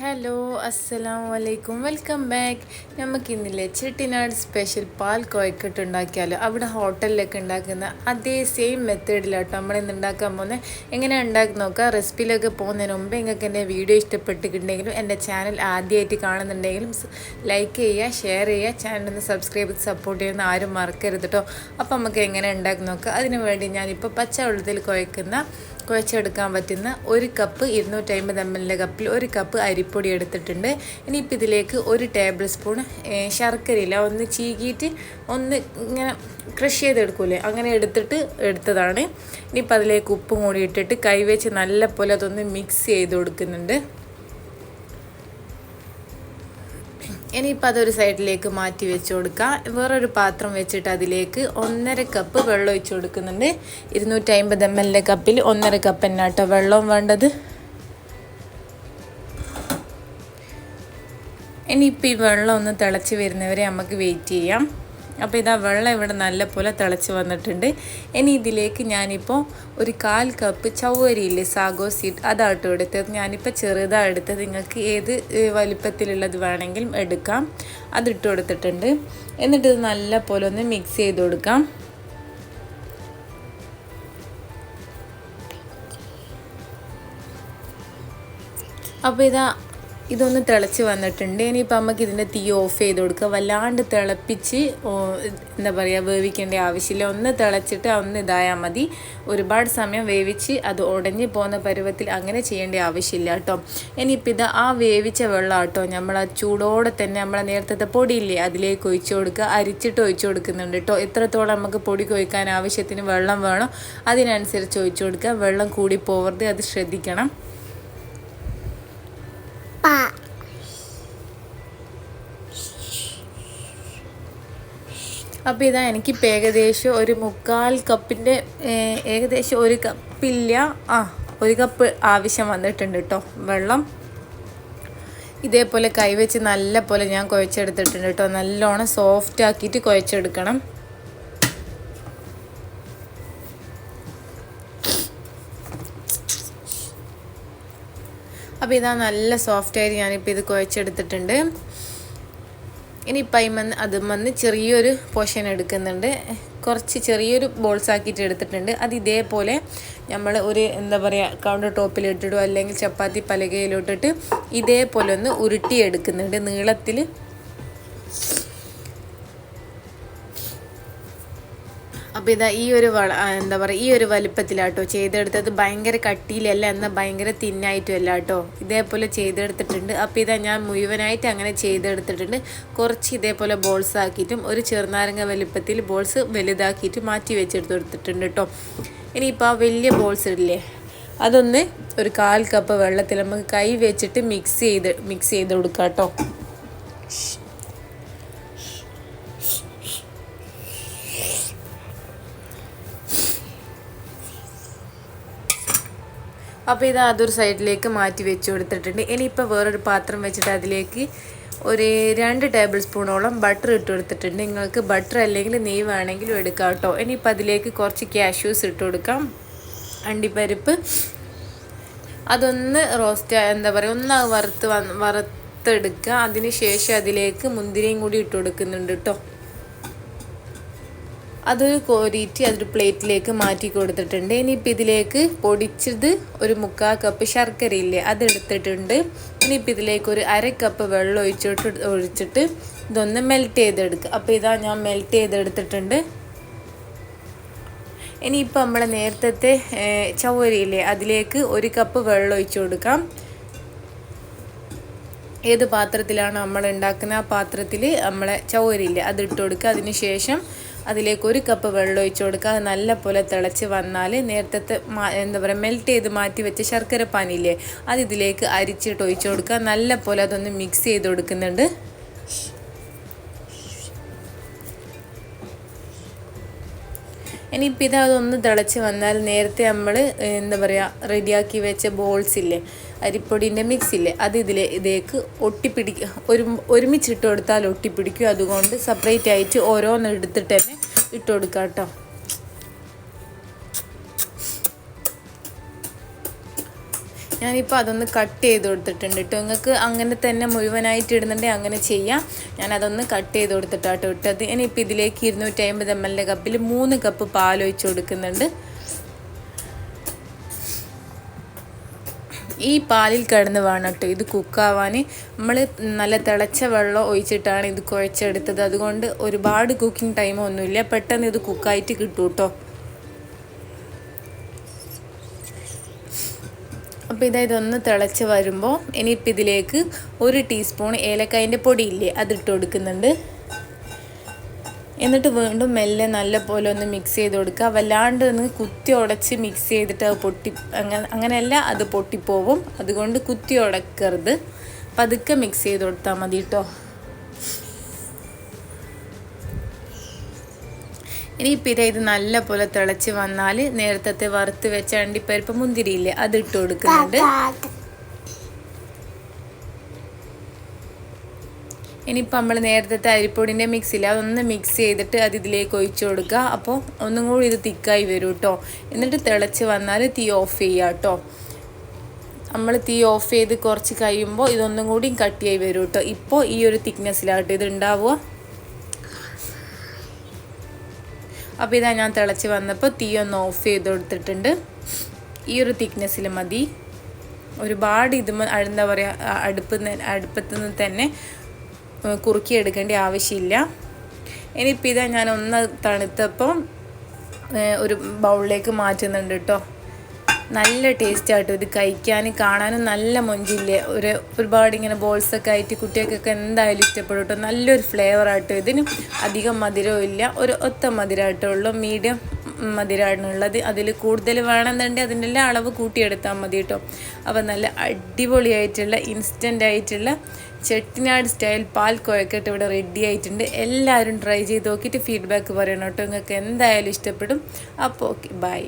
Hello അസ്സലാമു അലൈക്കും welcome back. നമുക്കിന്നില്ലേ Chettinad special പാൽ കോഴിക്കട്ട് ഉണ്ടാക്കിയാലോ. അവിടെ ഹോട്ടലിലൊക്കെ ഉണ്ടാക്കുന്ന അതേ സെയിം മെത്തേഡിലാട്ടോ നമ്മളിന്ന് ഉണ്ടാക്കാൻ പോകുന്നത്. എങ്ങനെയാണ് ഉണ്ടാക്കി നോക്കുക. റെസിപ്പിയിലൊക്കെ പോകുന്നതിന് മുമ്പ് നിങ്ങൾക്ക് എൻ്റെ വീഡിയോ ഇഷ്ടപ്പെട്ടിട്ടുണ്ടെങ്കിലും എൻ്റെ ചാനൽ ആദ്യമായിട്ട് കാണുന്നുണ്ടെങ്കിലും ലൈക്ക് ചെയ്യുക, ഷെയർ ചെയ്യുക, ചാനലൊന്ന് സബ്സ്ക്രൈബ് ചെയ്ത് സപ്പോർട്ട് ചെയ്യുന്ന ആരും മറക്കരുത് കേട്ടോ. അപ്പോൾ നമുക്ക് എങ്ങനെ ഉണ്ടാക്കി നോക്കുക. അതിനു വേണ്ടി ഞാനിപ്പോൾ പച്ചവെള്ളത്തിൽ കുഴച്ചെടുക്കാൻ പറ്റുന്ന 1 കപ്പ് 250 ml കപ്പിൽ 1 കപ്പ് അരിപ്പൊടി എടുത്തിട്ടുണ്ട്. ഇനിയിപ്പോൾ ഇതിലേക്ക് 1 ടേബിൾ സ്പൂൺ ശർക്കരയില്ല ഒന്ന് ചീകിയിട്ട് ഒന്ന് ഇങ്ങനെ ക്രഷ് ചെയ്തെടുക്കൂലേ, അങ്ങനെ എടുത്തതാണ്. ഇനിയിപ്പോൾ അതിലേക്ക് ഉപ്പും കൂടി ഇട്ടിട്ട് കൈവച്ച് നല്ല പോലെ അതൊന്ന് മിക്സ് ചെയ്ത് കൊടുക്കുന്നുണ്ട്. ഇനിയിപ്പോൾ അതൊരു സൈഡിലേക്ക് മാറ്റി വെച്ച് കൊടുക്കുക. വേറൊരു പാത്രം വെച്ചിട്ട് അതിലേക്ക് 1.5 കപ്പ് വെള്ളം ഒഴിച്ച് കൊടുക്കുന്നുണ്ട്. 250 ml കപ്പിൽ 1.5 കപ്പ് തന്നെ കേട്ടോ വെള്ളം വേണ്ടത്. ഇനിയിപ്പോൾ ഈ വെള്ളം ഒന്ന് തിളച്ച് വരുന്നവരെ നമുക്ക് വെയിറ്റ് ചെയ്യാം. അപ്പോൾ ഇതാ വെള്ളം ഇവിടെ നല്ല പോലെ തിളച്ച് വന്നിട്ടുണ്ട്. ഇനി ഇതിലേക്ക് ഞാനിപ്പോൾ 1/4 കപ്പ് ചവ്വരിയില്ലേ, സാഗോ സീഡ്, അതാട്ടോ എടുത്തത്. ഞാനിപ്പോൾ ചെറുതാണ് എടുത്തത്. നിങ്ങൾക്ക് ഏത് വലിപ്പത്തിലുള്ളത് വേണമെങ്കിലും എടുക്കാം. അതിട്ട് കൊടുത്തിട്ടുണ്ട്. എന്നിട്ട് ഇത് നല്ല പോലെ ഒന്ന് മിക്സ് ചെയ്ത് കൊടുക്കാം. അപ്പോൾ ഇതൊന്ന് തിളച്ച് വന്നിട്ടുണ്ട്. ഇനിയിപ്പോൾ നമുക്ക് ഇതിൻ്റെ തീ ഓഫ് ചെയ്ത് കൊടുക്കുക. വല്ലാണ്ട് തിളപ്പിച്ച് എന്താ പറയുക വേവിക്കേണ്ട ആവശ്യമില്ല. ഒന്ന് തിളച്ചിട്ട് ഒന്ന് ഇതായാൽ മതി. ഒരുപാട് സമയം വേവിച്ച് അത് ഉടഞ്ഞ് പോകുന്ന പരുവത്തിൽ അങ്ങനെ ചെയ്യേണ്ട ആവശ്യമില്ല കേട്ടോ. ഇനിയിപ്പോൾ ആ വേവിച്ച വെള്ളം കേട്ടോ നമ്മൾ ആ ചൂടോടെ തന്നെ നമ്മളെ നേരത്തെ പൊടിയില്ലേ അതിലേക്ക് ഒഴിച്ച് കൊടുക്കുക. അരിച്ചിട്ട് ഒഴിച്ച് കൊടുക്കുന്നുണ്ട് കേട്ടോ. എത്രത്തോളം നമുക്ക് പൊടി കൊഴിക്കാൻ ആവശ്യത്തിന് വെള്ളം വേണോ അതിനനുസരിച്ച് ഒഴിച്ച് കൊടുക്കുക. വെള്ളം കൂടി പോവരുത്, അത് ശ്രദ്ധിക്കണം. അപ്പോൾ എനിക്കിപ്പോൾ ഏകദേശം 1/4 കപ്പിൻ്റെ ഏകദേശം 1 കപ്പില്ല 1 കപ്പ് ആവശ്യം വന്നിട്ടുണ്ട് കേട്ടോ വെള്ളം. ഇതേപോലെ കൈവച്ച് നല്ല പോലെ ഞാൻ കുഴച്ചെടുത്തിട്ടുണ്ട് കേട്ടോ. നല്ലോണം സോഫ്റ്റ് ആക്കിയിട്ട് കുഴച്ചെടുക്കണം. അപ്പോൾ നല്ല സോഫ്റ്റായിട്ട് ഞാനിപ്പോൾ ഇത് കുഴച്ചെടുത്തിട്ടുണ്ട്. ഇനിയിപ്പോൾ അതുമെന്ന് ചെറിയൊരു പോർഷൻ എടുക്കുന്നുണ്ട്. കുറച്ച് ചെറിയൊരു ബോൾസ് ആക്കിയിട്ട് എടുത്തിട്ടുണ്ട്. അത് ഇതേപോലെ നമ്മൾ എന്താ പറയുക കൗണ്ടർ ടോപ്പിൽ ഇട്ടിടുക അല്ലെങ്കിൽ ചപ്പാത്തി പലകയിലോട്ടിട്ട് ഇതേപോലെ ഒന്ന് ഉരുട്ടിയെടുക്കുന്നുണ്ട് നീളത്തിൽ. അപ്പോൾ ഈ ഒരു എന്താ പറയുക ഈ ഒരു വലിപ്പത്തിലാട്ടോ ചെയ്തെടുത്തത്. ഭയങ്കര കട്ടിയിലല്ല എന്നാൽ ഭയങ്കര തിന്നായിട്ടും അല്ല കേട്ടോ. ഇതേപോലെ ചെയ്തെടുത്തിട്ടുണ്ട്. അപ്പോൾ ഞാൻ മുഴുവനായിട്ട് അങ്ങനെ ചെയ്തെടുത്തിട്ടുണ്ട്. കുറച്ച് ഇതേപോലെ ബോൾസ് ആക്കിയിട്ടും ഒരു ചെറുനാരങ്ങ വലിപ്പത്തിൽ ബോൾസ് വലുതാക്കിയിട്ട് മാറ്റി വെച്ചെടുത്തിട്ടുണ്ട് കേട്ടോ. ഇനിയിപ്പോൾ ആ വലിയ ബോൾസ് ഇല്ലേ അതൊന്ന് 1/4 കപ്പ് വെള്ളത്തിൽ നമുക്ക് കൈ വെച്ചിട്ട് മിക്സ് ചെയ്ത് കൊടുക്കാം കേട്ടോ. അപ്പോൾ അതൊരു സൈഡിലേക്ക് മാറ്റി വെച്ച് കൊടുത്തിട്ടുണ്ട്. ഇനിയിപ്പോൾ വേറൊരു പാത്രം വെച്ചിട്ട് അതിലേക്ക് 2 ടേബിൾ സ്പൂണോളം ബട്ടർ ഇട്ട് കൊടുത്തിട്ടുണ്ട്. നിങ്ങൾക്ക് ബട്ടർ അല്ലെങ്കിൽ നെയ്യ് വേണമെങ്കിലും എടുക്കാം കേട്ടോ. ഇനിയിപ്പോൾ അതിലേക്ക് കുറച്ച് കാഷ്യൂസ് ഇട്ട് കൊടുക്കാം, അണ്ടിപ്പരിപ്പ്. അതൊന്ന് എന്താ പറയുക ഒന്ന് വറുത്തെടുക്കുക. അതിന് ശേഷം അതിലേക്ക് മുന്തിരിയും കൂടി ഇട്ട് കൊടുക്കുന്നുണ്ട് കേട്ടോ. അതൊരു കോരിയിട്ട് അതൊരു പ്ലേറ്റിലേക്ക് മാറ്റി കൊടുത്തിട്ടുണ്ട്. ഇനിയിപ്പോൾ ഇതിലേക്ക് പൊടിച്ചത് 1/4 കപ്പ് ശർക്കരയില്ലേ അതെടുത്തിട്ടുണ്ട്. ഇനിയിപ്പോൾ ഇതിലേക്ക് 1/2 കപ്പ് വെള്ളം ഒഴിച്ചിട്ട് ഇതൊന്ന് മെൽറ്റ് ചെയ്തെടുക്കുക. അപ്പോൾ ഞാൻ മെൽറ്റ് ചെയ്തെടുത്തിട്ടുണ്ട്. ഇനിയിപ്പോൾ നമ്മൾ നേരത്തെ ചവ്വരിയില്ലേ അതിലേക്ക് 1 കപ്പ് വെള്ളം ഒഴിച്ചു കൊടുക്കാം. ഏത് പാത്രത്തിലാണ് നമ്മൾ ഉണ്ടാക്കുന്ന ആ പാത്രത്തിൽ നമ്മളെ ചവ്വരിയില്ലേ അതിട്ട് കൊടുക്കുക. അതിന് ശേഷം അതിലേക്ക് 1 കപ്പ് വെള്ളം ഒഴിച്ച് കൊടുക്കുക. അത് നല്ല പോലെ തിളച്ച് വന്നാൽ നേരത്തെ എന്താ പറയുക മെൽറ്റ് ചെയ്ത് മാറ്റി വെച്ച ശർക്കര പാനിയില്ലേ അത് ഇതിലേക്ക് അരിച്ചിട്ട് ഒഴിച്ച് കൊടുക്കുക. നല്ല പോലെ അതൊന്ന് മിക്സ് ചെയ്ത് കൊടുക്കുന്നുണ്ട്. ഇനിയിപ്പോൾ അതൊന്ന് തിളച്ച് വന്നാൽ നേരത്തെ നമ്മൾ എന്താ പറയുക റെഡിയാക്കി വെച്ച ബോൾസ് ഇല്ലേ അരിപ്പൊടിൻ്റെ മിക്സ് ഇല്ലേ അത് ഇതിലേക്ക് ഒരുമിച്ചിട്ട് കൊടുത്താൽ ഒട്ടിപ്പിടിക്കും. അതുകൊണ്ട് സെപ്പറേറ്റ് ആയിട്ട് ഓരോന്ന് എടുത്തിട്ട് തന്നെ ഇട്ട് കൊടുക്കാം കേട്ടോ. ഞാനിപ്പോൾ അതൊന്ന് കട്ട് ചെയ്ത് കൊടുത്തിട്ടുണ്ട് കേട്ടോ. നിങ്ങൾക്ക് അങ്ങനെ തന്നെ മുഴുവനായിട്ട് ഇടുന്നുണ്ടെങ്കിൽ അങ്ങനെ ചെയ്യാം. ഞാനതൊന്ന് കട്ട് ചെയ്ത് കൊടുത്തിട്ടാട്ടോ ഇട്ടത്. ഇനിയിപ്പോൾ ഇതിലേക്ക് 250 ml കപ്പിൽ 3 കപ്പ് പാൽ ഒഴിച്ച് കൊടുക്കുന്നുണ്ട്. ഈ പാലിൽ കിടന്ന് വേണം കേട്ടോ ഇത് കുക്കാവാൻ. നമ്മൾ നല്ല തിളച്ച വെള്ളം ഒഴിച്ചിട്ടാണ് ഇത് കുഴച്ചെടുത്തത്. അതുകൊണ്ട് ഒരുപാട് കുക്കിംഗ് ടൈമൊന്നുമില്ല, പെട്ടെന്ന് ഇത് കുക്കായിട്ട് കിട്ടും കേട്ടോ. അപ്പോൾ ഇതൊന്ന് തിളച്ച് വരുമ്പോൾ ഇനിയിപ്പോൾ ഇതിലേക്ക് 1 ടീസ്പൂൺ ഏലക്കായൻ്റെ പൊടിയില്ലേ അതിട്ട് കൊടുക്കുന്നുണ്ട്. എന്നിട്ട് വീണ്ടും മെല്ലെ നല്ല പോലെ ഒന്ന് മിക്സ് ചെയ്ത് കൊടുക്കുക. വല്ലാണ്ട് ഒന്ന് കുത്തി ഉടച്ച് മിക്സ് ചെയ്തിട്ട് അത് അങ്ങനെയല്ല, അത് പൊട്ടിപ്പോവും. അതുകൊണ്ട് കുത്തി ഉടക്കരുത്, പതുക്കെ മിക്സ് ചെയ്ത് കൊടുത്താൽ മതി കേട്ടോ. ഇനിയിപ്പോൾ ഇത് നല്ല പോലെ തിളച്ച് വന്നാൽ നേരത്തെ വറുത്ത് വെച്ച അണ്ടിപ്പരിപ്പ് മുന്തിരിയില്ലേ അതിട്ട് കൊടുക്കുന്നുണ്ട്. ഇനിയിപ്പോൾ നമ്മൾ നേരത്തെ അരിപ്പൊടിൻ്റെ മിക്സില്ല അതൊന്ന് മിക്സ് ചെയ്തിട്ട് അത് ഇതിലേക്ക് ഒഴിച്ചു കൊടുക്കുക. അപ്പോൾ ഒന്നും കൂടി ഇത് തിക്കായി വരും കേട്ടോ. എന്നിട്ട് തിളച്ച് വന്നാൽ തീ ഓഫ് ചെയ്യുക കേട്ടോ. നമ്മൾ തീ ഓഫ് ചെയ്ത് കുറച്ച് കഴിയുമ്പോൾ ഇതൊന്നും കൂടി കട്ടിയായി വരും കേട്ടോ. ഇപ്പോൾ ഈ ഒരു തിക്നെസ്സിലാട്ടോ ഇത് ഉണ്ടാവുക. അപ്പോൾ ഇതാ ഞാൻ തിളച്ച് വന്നപ്പോൾ തീ ഒന്ന് ഓഫ് ചെയ്ത് കൊടുത്തിട്ടുണ്ട്. ഈ ഒരു തിക്നെസ്സിൽ മതി. ഒരുപാട് എന്താ പറയുക അടുപ്പത്തു നിന്ന് തന്നെ കുറുക്കിയെടുക്കേണ്ട ആവശ്യമില്ല. ഇനിയിപ്പോൾ ഇതാ ഞാൻ ഒന്ന് തണുത്തപ്പം ഒരു ബൗളിലേക്ക് മാറ്റുന്നുണ്ട് കേട്ടോ. നല്ല ടേസ്റ്റാട്ടോ ഇത് കഴിക്കാൻ, കാണാനും നല്ല മൊഞ്ചില്ലേ. ഒരുപാട് ഇങ്ങനെ ബോൾസൊക്കെ ആയിട്ട് കുട്ടികൾക്കൊക്കെ എന്തായാലും ഇഷ്ടപ്പെടും കേട്ടോ. നല്ലൊരു ഫ്ലേവറാട്ടോ ഇതിന്. അധികം മധുരവും ഇല്ല, ഒരു ഒത്ത മധുരമായിട്ടോ ഉള്ളൂ, മീഡിയം മധുരമാണുള്ളത്. അതിൽ കൂടുതൽ വേണമെന്നുണ്ടെങ്കിൽ അതിൻ്റെ എല്ലാം അളവ് കൂട്ടിയെടുത്താൽ മതി കേട്ടോ. അപ്പോൾ നല്ല അടിപൊളിയായിട്ടുള്ള ഇൻസ്റ്റൻ്റ് ആയിട്ടുള്ള ചെട്ടിനാട് സ്റ്റൈൽ പാൽ കുഴക്കട്ട് ഇവിടെ റെഡി ആയിട്ടുണ്ട്. എല്ലാവരും ട്രൈ ചെയ്ത് നോക്കിയിട്ട് ഫീഡ്ബാക്ക് പറയണം കേട്ടോ. നിങ്ങൾക്ക് എന്തായാലും ഇഷ്ടപ്പെടും. അപ്പോൾ ഓക്കെ, ബൈ.